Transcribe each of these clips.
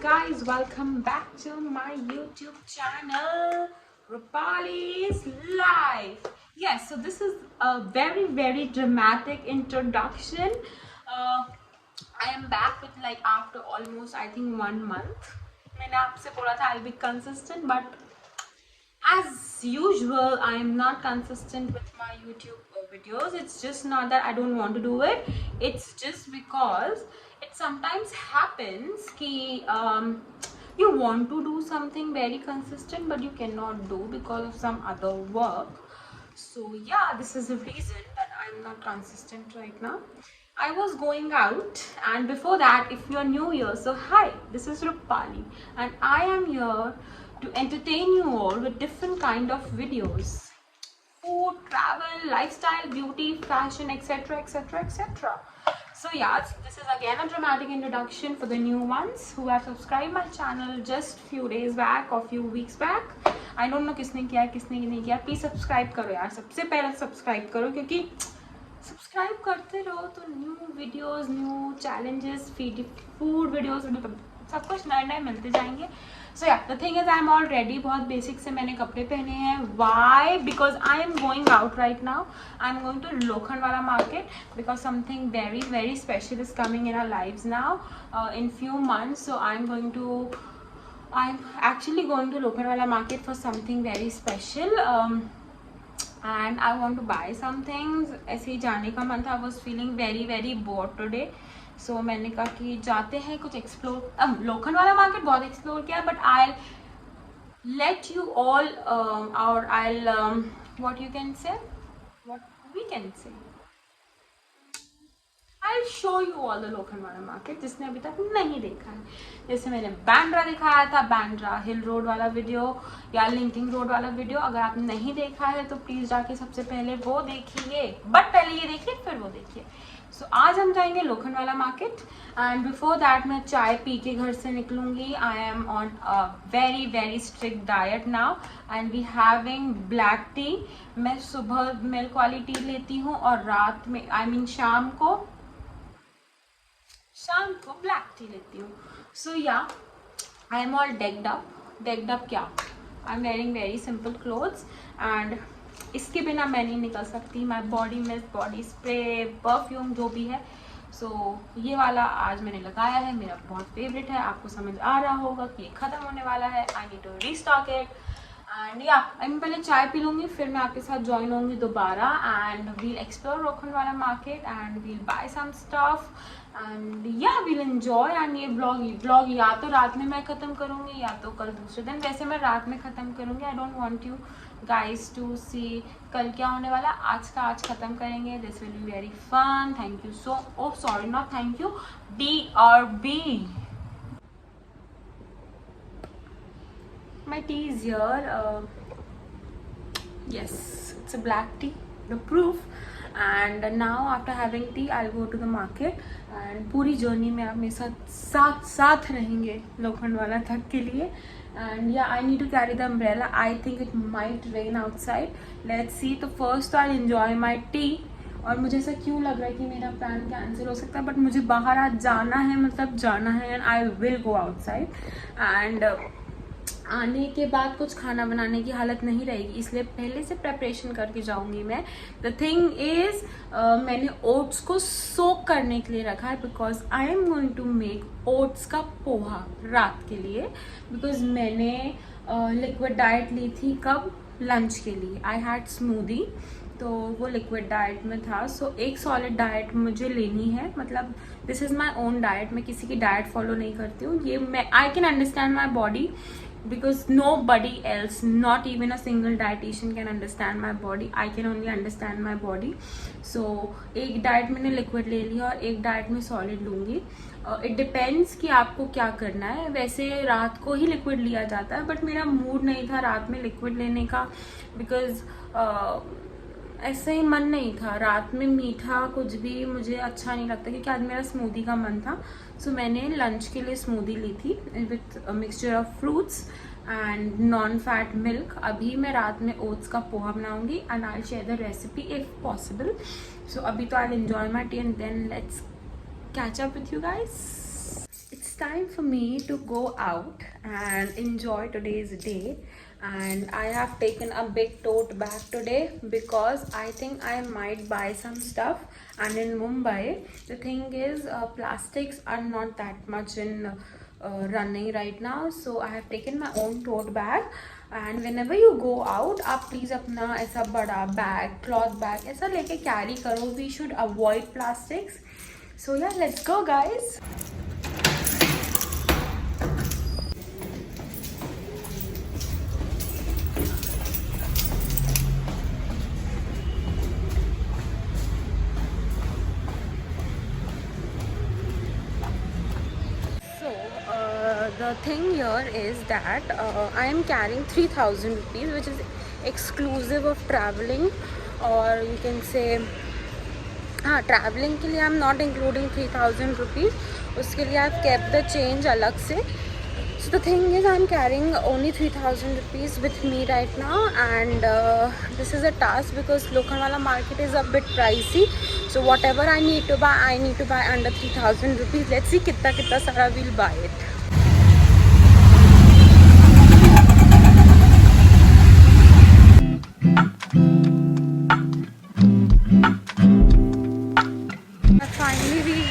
guys, welcome back to my YouTube channel, Rupali's Life. Yes, so this is a very dramatic introduction. I am back with like after almost I think 1 month. मैंने आपसे बोला था I'll be consistent, but as usual I am not consistent with my YouTube videos. It's just not that I don't want to do it, it's just because it sometimes happens ki you want to do something very consistent but you cannot do because of some other work. So yeah, this is the reason that I'm not consistent right now. I was going out, and before that, if you are new here, so hi, this is Rupali and I am here to entertain you all with different kind of videos: food, travel, lifestyle, beauty, fashion, etc. So yeah, this is again a dramatic introduction for the new ones who have subscribed my channel just few days back or few weeks back. I don't know किसने किया किसने नहीं किया. Please subscribe करो यार, सबसे पहले subscribe करो, क्योंकि सब्सक्राइब करते रहो तो new videos, new challenges, food videos, सब कुछ नए नए मिलते जाएंगे. So yeah the thing is I am already. बहुत बेसिक से मैंने कपड़े पहने हैं. Why? Because I am going out right now. I am going to Lokhandwala market because something very special is coming in our lives now in few months. So I am actually going to Lokhandwala market for something very special. And I want to buy some things. ऐसे ही जाने का मन था. I was feeling very bored today. So मैंने कहा कि जाते हैं कुछ एक्सप्लोर. लोखंडवाला मार्केट बहुत एक्सप्लोर किया, but I'll let you all or I'll what you can say, what we can say, I'll show you all the Lokhandwala market जिसने अभी तक नहीं देखा है. जैसे मैंने बैंड्रा दिखाया था, बैंड्रा हिल रोड वाला वीडियो या लिंकिंग रोड वाला वीडियो. अगर आप नहीं देखा है तो प्लीज जाके सबसे पहले वो देखिए, बट पहले ये देखिए फिर वो देखिए. सो आज हम जाएंगे Lokhandwala market, and before that मैं चाय पी के घर से निकलूंगी. I am on a very strict diet now and we having black tea. मैं सुबह मिल्क वाली टी लेती हूँ और रात में शाम को ब्लैक टी लेती हूँ. So yeah I am all decked up क्या, I am wearing very simple clothes and इसके बिना मैं नहीं निकल सकती. My body mist, body spray, perfume जो भी है. सो ये वाला आज मैंने लगाया है, मेरा बहुत फेवरेट है. आपको समझ आ रहा होगा कि ये ख़त्म होने वाला है. I need to restock it. And yeah मैं पहले चाय पी लूँगी, फिर मैं आपके साथ ज्वाइन होंगी दोबारा and we'll explore Lokhandwala market and we'll buy some stuff and yeah we'll enjoy. And ये ब्लॉग या तो रात में मैं ख़त्म करूँगी या तो कल दूसरे दिन. वैसे मैं रात में ख़त्म करूँगी. I don't want you guys to see कल क्या होने वाला. आज का आज ख़त्म करेंगे. This will be very fun. Thank you sorry not thank you, BRB. My tea is here. Yes, it's a black tea, the proof. And now after having tea I'll go to the market and पूरी journey में आप मेरे साथ रहेंगे लोखंडवाला तक के लिए. And yeah, I need to carry the umbrella. I think it might rain outside. Let's see. तो first I'll enjoy my tea. और मुझे ऐसा क्यों लग रहा है कि मेरा प्लान कैंसिल हो सकता है, बट मुझे बाहर आज जाना है, मतलब जाना है and I will go outside. And आने के बाद कुछ खाना बनाने की हालत नहीं रहेगी, इसलिए पहले से प्रेपरेशन करके जाऊंगी मैं. द थिंग इज़ मैंने ओट्स को सोक करने के लिए रखा है because I am going to make oats का पोहा रात के लिए. बिकॉज मैंने लिक्विड डाइट ली थी कब, लंच के लिए. आई हैड स्मूदी, तो वो लिक्विड डाइट में था. सो एक सॉलिड डाइट मुझे लेनी है, मतलब this is my own diet. मैं किसी की डाइट फॉलो नहीं करती हूँ. ये मैं I can understand my body because nobody else, not even a single dietitian can understand my body. I can only understand my body. So एक diet मैंने लिक्विड ले लिया और एक डाइट में सॉलिड लूँगी. इट डिपेंड्स कि आपको क्या करना है. वैसे रात को ही लिक्विड लिया जाता है, बट मेरा मूड नहीं था रात में लिक्विड लेने का बिकॉज ऐसे ही मन नहीं था. रात में मीठा कुछ भी मुझे अच्छा नहीं लगता, क्योंकि आज मेरा स्मूदी का मन था. सो मैंने लंच के लिए स्मूदी ली थी with mixture of fruits and non fat milk. अभी मैं रात में ओट्स का पोहा बनाऊंगी and I share the recipe if possible. So अभी तो I enjoy my tea and then let's catch up with you guys. It's time for me to go out and enjoy today's day. And I have taken a big tote bag today because I think I might buy some stuff. And in Mumbai, the thing is, plastics are not that much in running right now. So I have taken my own tote bag. And whenever you go out, आप please अपना ऐसा बड़ा bag, cloth bag ऐसा लेके carry करो. We should avoid plastics. So yeah, let's go guys. The thing here is that I am carrying 3,000 rupees, which is exclusive of traveling, or you can say traveling के लिए I'm not including 3,000 rupees. उसके लिए I've kept the change अलग से. So the thing is, I'm carrying only 3,000 rupees with me right now, and this is a task because Lokhandwala market is a bit pricey. So whatever I need to buy under 3,000 rupees. Let's see कितना सारा we'll buy it.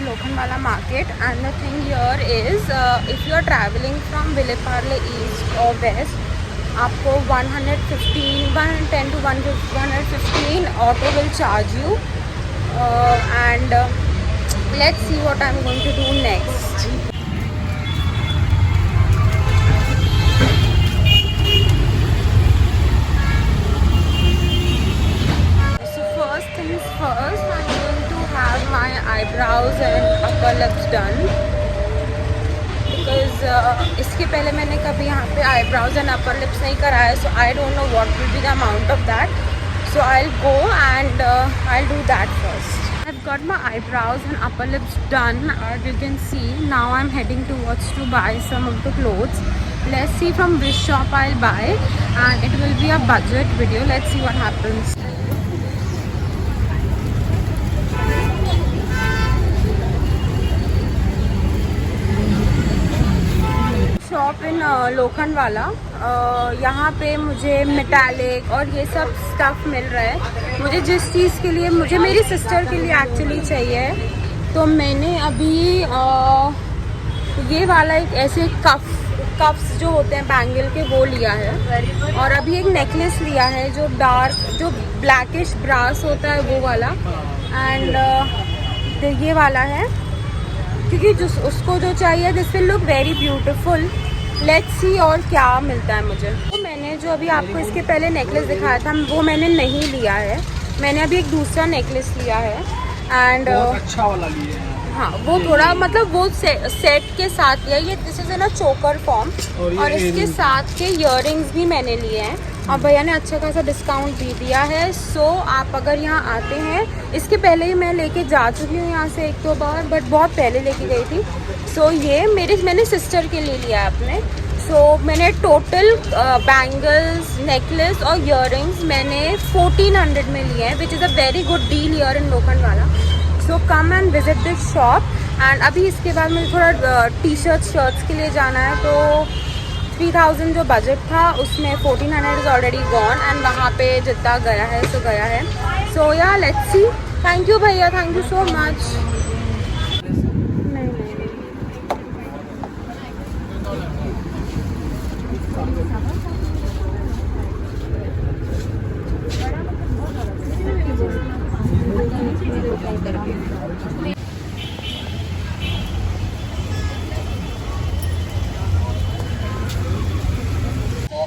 Lokhandwala market, and the thing here is if you are traveling from Vileparle east or west, आपको 110 to 115 auto will charge you, and let's see what I'm going to do next. So first things first, I'm going to have my eyebrows and upper lips done because इसके पहले मैंने कभी यहाँ पे eyebrows and upper lips नहीं कराया, so I don't know what will be the amount of that. So I'll go and I'll do that first. I've got my eyebrows and upper lips done. As you can see, now I'm heading towards to buy some of the clothes. Let's see from which shop I'll buy, and it will be a budget video. Let's see what happens. Shop in Lokhandwala, यहाँ पे मुझे metallic और ये सब stuff मिल रहा है. मुझे जिस चीज़ के लिए, मुझे मेरी सिस्टर के लिए एक्चुअली चाहिए, तो मैंने अभी ये वाला एक ऐसे कफ्स जो होते हैं बैंगल के, वो लिया है. और अभी एक नेकलेस लिया है जो जो ब्लैकिश ब्रास होता है, वो वाला. एंड ये वाला है क्योंकि जो उसको जो चाहिए, this will look very beautiful. Let's see और क्या मिलता है मुझे. तो मैंने जो अभी आपको इसके पहले नेकलेस दिखाया था, वो मैंने नहीं लिया है. मैंने अभी एक दूसरा नेकलेस लिया है, एंड अच्छा वाला लिया है. हाँ, वो थोड़ा मतलब वो सेट के साथ लिया. ये दिस इज इन अ चोकर फॉर्म, और इसके साथ के इयररिंग्स भी मैंने लिए हैं. और भैया ने अच्छा खासा डिस्काउंट भी दिया है. सो आप अगर यहाँ आते हैं, इसके पहले ही मैं लेके जा चुकी हूँ यहाँ से 1-2 बार, बट बहुत पहले लेके गई थी. सो ये मैंने सिस्टर के लिए लिया है अपने. सो मैंने टोटल बैंगल्स, नेकलेस और इयररिंग्स मैंने 1400 में लिए हैं, विच is a very good deal here in Lokhandwala. So come and visit this shop. And अभी इसके बाद मुझे थोड़ा शर्ट्स के लिए जाना है, तो 3000 जो बजट था उसमें 1400 इज़ ऑलरेडी गॉन, एंड वहाँ पे जितना गया है सो गया है. सो या लेट्स सी. थैंक यू भैया, thank you so much.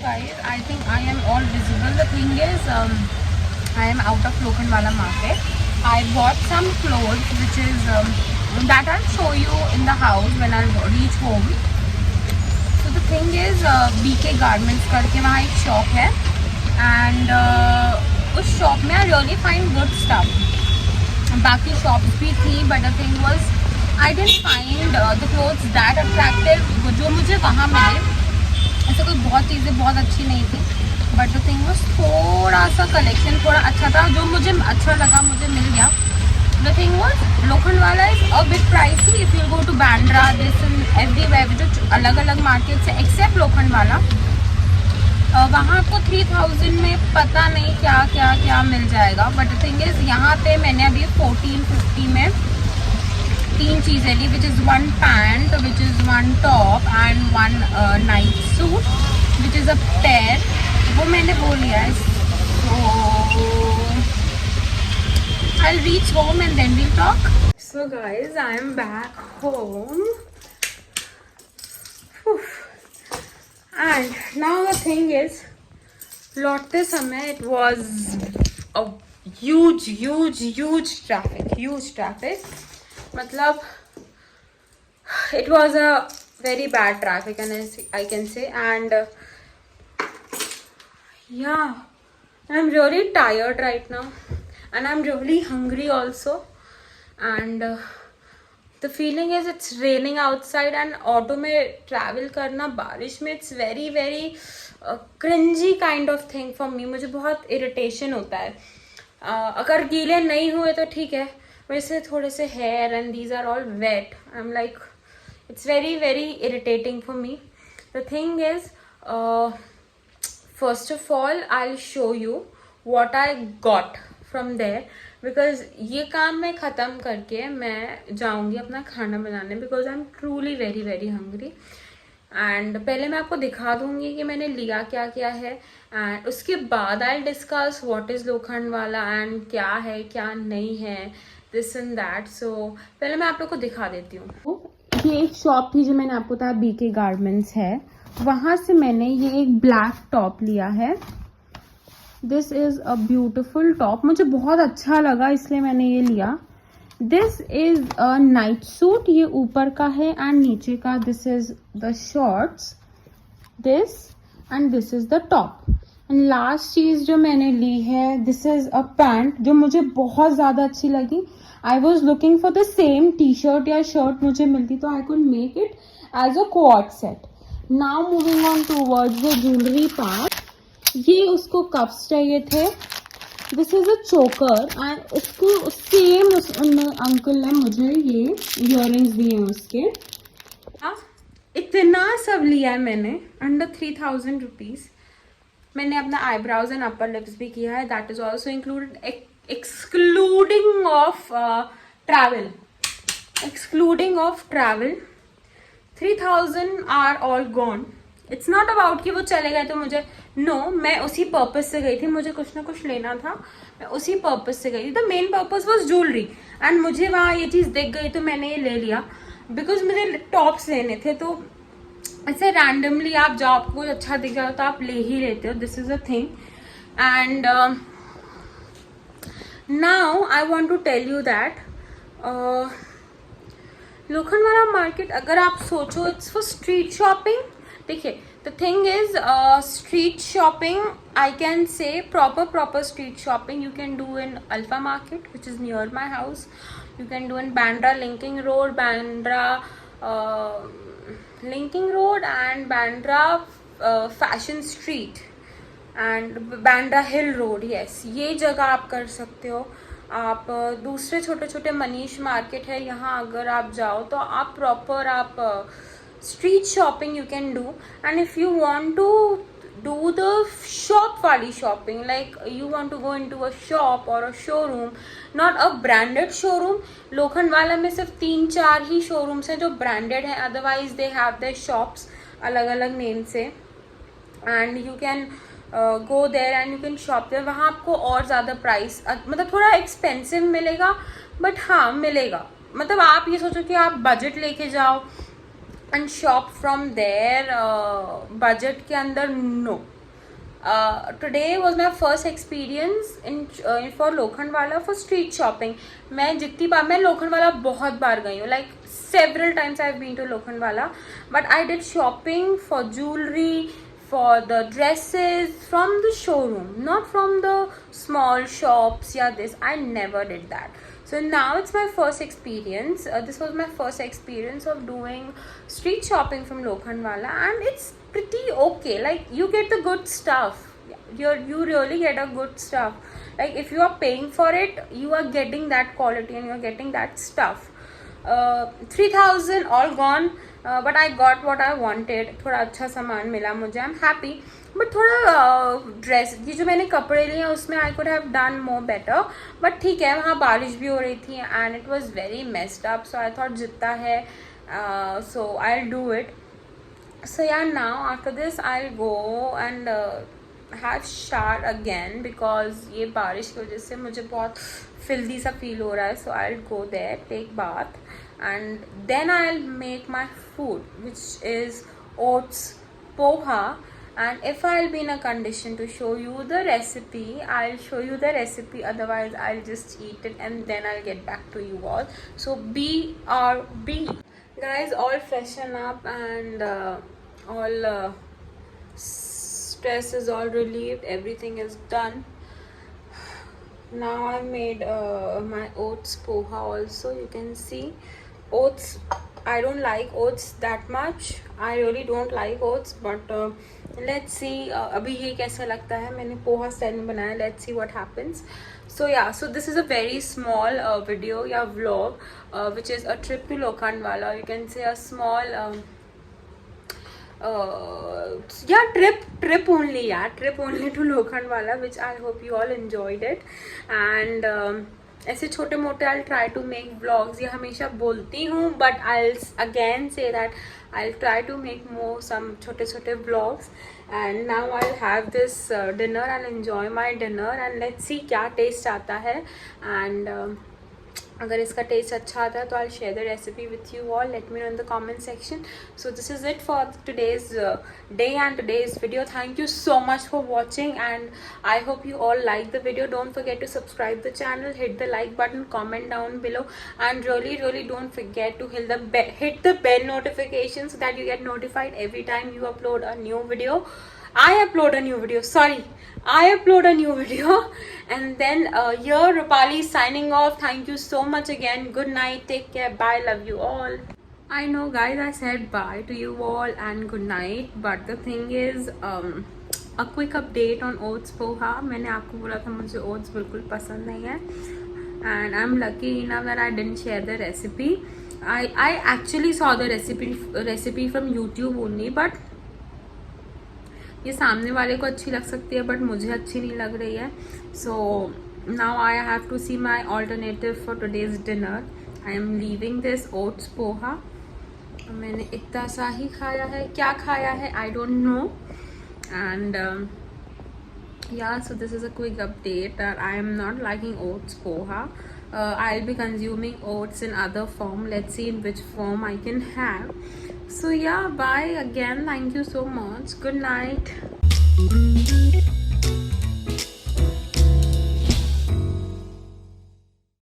Guys, I think I am all visible. The thing is, I am out of Lokhandwala market. I bought some clothes which is that I'll show you in the house when I reach home. So the thing is, BK Garments करके वहाँ एक shop है, and उस shop में I really find good stuff. बाकी shops भी थी, but the thing was I didn't find the clothes that attractive जो मुझे वहाँ मिले. ऐसे कोई बहुत चीज़ें बहुत अच्छी नहीं थी, बट द थिंग वाज थोड़ा सा कलेक्शन थोड़ा अच्छा था, जो मुझे अच्छा लगा मुझे मिल गया. The thing was Lokhandwala is a bit pricey. If you go to Bandra, this everywhere जो अलग अलग मार्केट से एक्सेप्ट लोखंडवाला, वहाँ आपको 3000 में पता नहीं क्या क्या क्या मिल जाएगा. बट द थिंग इज यहाँ पे मैंने अभी 1450 में 3 चीज़ें ली, which is 1 pant, which is 1 top and 1 night suit, which is a pair. वो मैंने वो लिया है. So I'll reach home and then we'll talk. So guys, I am back home. And now the thing is, लौटते समय it was a huge traffic. मतलब it was a very bad traffic, and I can say, and yeah, I'm really tired right now, and I'm really hungry also, and the feeling is it's raining outside, and auto में travel करना बारिश में it's very cringy kind of thing for me. मुझे बहुत irritation होता है. अगर गीले नहीं हुए तो ठीक है, वैसे थोड़े से hair and these are all wet, I'm like it's very irritating for me. The thing is, first of all I'll show you what I got from there, because ये काम मैं ख़त्म करके मैं जाऊंगी अपना खाना बनाने, because I am truly very hungry. And पहले मैं आपको दिखा दूंगी कि मैंने लिया क्या क्या है, एंड उसके बाद I discuss what is Lokhandwala and क्या है क्या नहीं है, दिस एंड दैट. सो पहले मैं आप लोग को दिखा देती हूँ. ये एक शॉप थी जो मैंने आपको बताया, बीके गारमेंट्स है, वहाँ से मैंने ये एक ब्लैक टॉप लिया है. This is a beautiful top, मुझे बहुत अच्छा लगा इसलिए मैंने ये लिया. This is a night suit, ये ऊपर का है एंड नीचे का this is the shorts, this and this is the top. And last चीज़ जो मैंने ली है, दिस इज़ अ पैंट जो मुझे बहुत ज़्यादा अच्छी लगी. I was looking for the same T shirt या शर्ट मुझे मिलती तो I could make it as a quad set. Now moving on towards the jewellery part. ये उसको कप्स चाहिए थे. दिस इज अ चोकर, एंड उसको सेम अंकल ने मुझे ये इयररिंग्स दिए हैं उसके. इतना सब लिया है मैंने, अंडर 3000 रुपीज. मैंने अपना आईब्राउज एंड अपर लिप्स भी किया है, that is also included, excluding of travel. 3000 are all gone. It's not about कि वो चले गए तो मुझे, नो, मैं उसी पर्पज से गई थी, मुझे कुछ ना कुछ लेना था, मैं उसी पर्पज से गई थी. The main purpose was jewellery, and मुझे वहाँ ये चीज़ दिख गई तो मैंने ये ले लिया, बिकॉज मुझे टॉप्स लेने थे. तो ऐसे रैंडमली आप जाओ, आपको कुछ अच्छा दिख जाओ तो आप ले ही लेते हो. This is a thing. And now I want to tell you that Lokhandwala market, अगर आप सोचो इट्स फॉर स्ट्रीट शॉपिंग. देखिए, the thing is, street shopping, I can say proper street shopping you can do in Alpha Market, which is near my house. You can do in Bandra Linking Road, Linking Road and Bandra Fashion Street and Bandra Hill Road. Yes, ये जगह आप कर सकते हो. आप दूसरे छोटे छोटे मनीष मार्केट है, यहाँ अगर आप जाओ तो आप प्रॉपर आप street shopping you can do. And if you want to do the shop wali shopping, like you want to go into a shop or a showroom, not a branded showroom. Lokhandwala में सिर्फ 3-4 ही showrooms हैं जो branded हैं, otherwise they have their shops अलग अलग name से, and you can go there and you can shop there. वहाँ आपको और ज़्यादा प्राइस, मतलब थोड़ा एक्सपेंसिव मिलेगा, बट हाँ मिलेगा. मतलब आप ये सोचो कि आप बजट लेके जाओ and shop from there, budget के अंदर, no. Today was my first experience in for Lokhandwala for street shopping. मैं जितनी बार, मैं लोखंडवाला बहुत बार गई हूँ, like several times I've been to Lokhandwala, but I did shopping for jewelry, for the dresses from the showroom, not from the small shops. Yeah, this I never did that. So now it's my first experience. This was my first experience of doing street shopping from Lokhandwala, and it's pretty okay. Like, you get the good stuff. You really get a good stuff. Like, if you are paying for it, you are getting that quality and you are getting that stuff. 3000 all gone. But I got what I wanted. थोड़ा अच्छा सामान मिला मुझे. I am happy. But थोड़ा dress ये जो मैंने कपड़े लिए उसमें I could have done more better. But ठीक है, वहाँ बारिश भी हो रही थी and it was very messed up. So I thought जितना है so I will do it. So yeah, now after this I'll go and have shower again because ये बारिश की वजह से मुझे बहुत filthy सा feel हो रहा है. So I'll go there, take bath, and then I'll make my food, which is oats poha. And if I'll be in a condition to show you the recipe, I'll show you the recipe. Otherwise I'll just eat it and then I'll get back to you all. So BRB. Guys, all freshen up and all stress is all relieved. Everything is done. Now I made my oats poha also. You can see oats. I don't like oats that much. I really don't like oats, but let's see अभी ये कैसा लगता है. मैंने poha style में बनाया. Let's see what happens. So yeah, so this is a very small video या vlog which is a trip to Lokhandwala. You can say a small trip only to Lokhandwala, which I hope you all enjoyed it. And ऐसे छोटे मोटे I'll try to make vlogs. ये हमेशा बोलती हूँ, but I'll again say that I'll try to make more some छोटे छोटे vlogs. And now I'll have this dinner. I'll enjoy my dinner and let's see क्या taste आता है. And अगर इसका टेस्ट अच्छा आता है तो I'll share the recipe with you all. Let me know in the comment section. So this is it for today's day and today's video. Thank you so much for watching and I hope you all like the video. Don't forget to subscribe the channel, hit the like button, comment down below, and really don't forget to hit the bell notification so that you get notified every time you upload a new video. I upload a new video. And then here Rupali is signing off. Thank you so much again. Good night, take care, bye, love you all. I know guys, I said bye to you all and good night, but the thing is a quick update on oats poha. मैंने आपको बोला था मुझे oats बिल्कुल पसंद नहीं है and I'm lucky enough that I didn't share the recipe. I actually saw the recipe from YouTube only, but ये सामने वाले को अच्छी लग सकती है बट मुझे अच्छी नहीं लग रही है. So now I have to see my alternative for today's dinner. I am leaving this oats poha. मैंने इतना सा ही खाया है. क्या खाया है I don't know. And yeah, so this is a quick update that I am not liking oats poha. I'll be consuming oats in other form. Let's see in which form I can have. So yeah, bye again. Thank you so much. Good night.